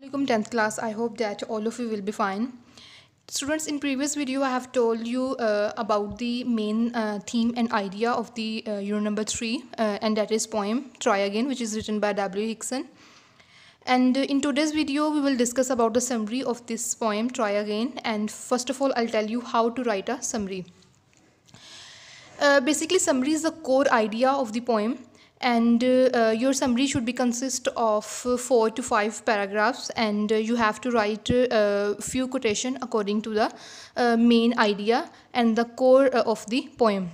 Assalamualaikum 10th class. I hope that all of you will be fine. Students, in previous video I have told you about the main theme and idea of the unit number 3 and that is poem Try Again, which is written by W. Hickson. And in today's video we will discuss about the summary of this poem Try Again, and first of all I'll tell you how to write a summary. Basically, summary is the core idea of the poem, and your summary should be consist of 4 to 5 paragraphs, and you have to write a few quotation according to the main idea and the core of the poem.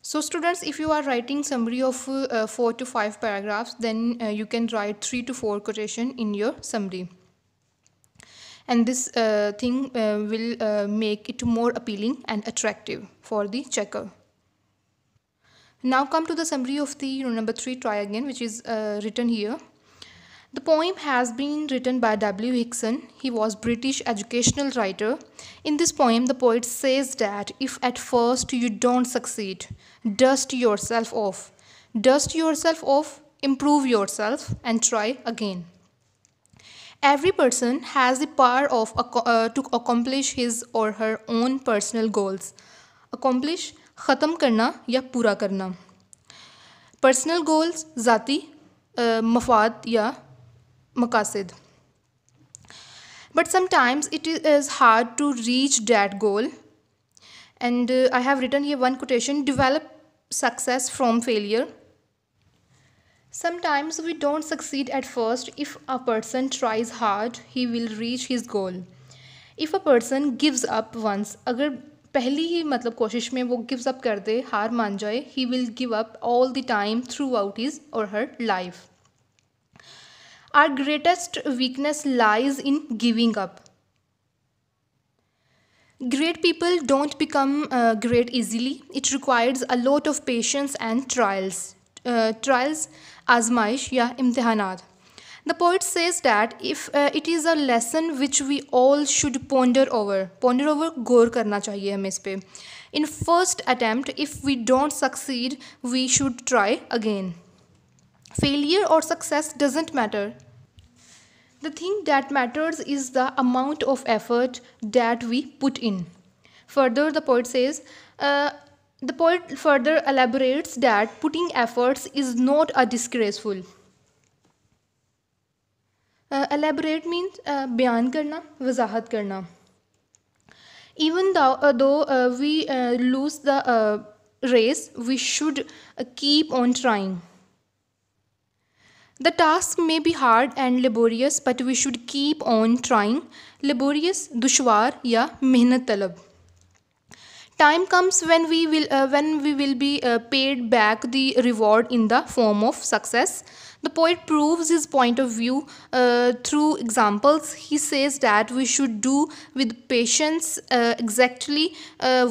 So students, if you are writing summary of 4 to 5 paragraphs, then you can write 3 to 4 quotation in your summary, and this thing will make it more appealing and attractive for the checker. Now come to the summary of the unit number 3 Try Again, which is written here. The poem has been written by W. Hickson. He was British educational writer. In this poem, the poet says that if at first you don't succeed, dust yourself off. Dust yourself off, improve yourself, and try again. Every person has the power of to accomplish his or her own personal goals. Accomplish ख़त्म करना या पूरा करना. Personal goals ज़ाती मफाद या मकासद. But sometimes it is hard to reach that goal. And I have written here one quotation: develop success from failure. Sometimes we don't succeed at first. If a person tries hard, he will reach his goal. If a person gives up once, अगर पहली ही कोशिश में वो gives up कर दे, हार मान जाए, he will give up all the time throughout his or her life. Our greatest weakness lies in giving up. Great people don't become great easily. It requires a lot of patience and trials. Trials, आजमाइश या इम्तिहानात. The poet says that if it is a lesson which we all should ponder over. Ponder over, गौर करना चाहिए हमें इस पे. In first attempt, if we don't succeed, we should try again. Failure or success doesn't matter. The thing that matters is the amount of effort that we put in. Further, the poet says, the poet further elaborates that putting efforts is not a disgraceful. Elaborate means बयान करना, वजाहत करना. Even though we lose the race, we should keep on trying. The task may be hard and laborious, but we should keep on trying. Laborious, दुश्वार या मेहनत तलब. Time comes when we will be paid back the reward in the form of success. The poet proves his point of view through examples. He says that we should do with patience exactly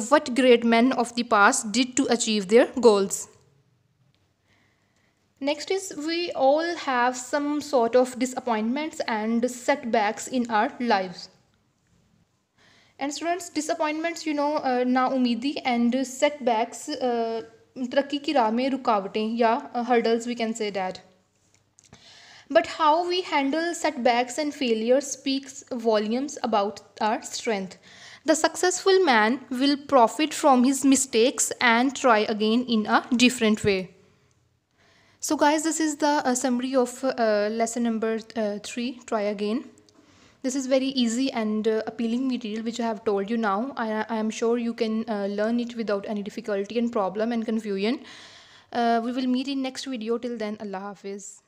what great men of the past did to achieve their goals. Next is, we all have some sort of disappointments and setbacks in our lives. And students, disappointments, नाउमीदी and setbacks, तरक्की की राह में रुकावटें या hurdles, we can say that. But how we handle setbacks and failures speaks volumes about our strength. The successful man will profit from his mistakes and try again in a different way. So guys, this is the summary of lesson number 3, Try Again. This is very easy and appealing material which I have told you now. I am sure you can learn it without any difficulty and problem and confusion. We will meet in next video. Till then, Allah Hafiz.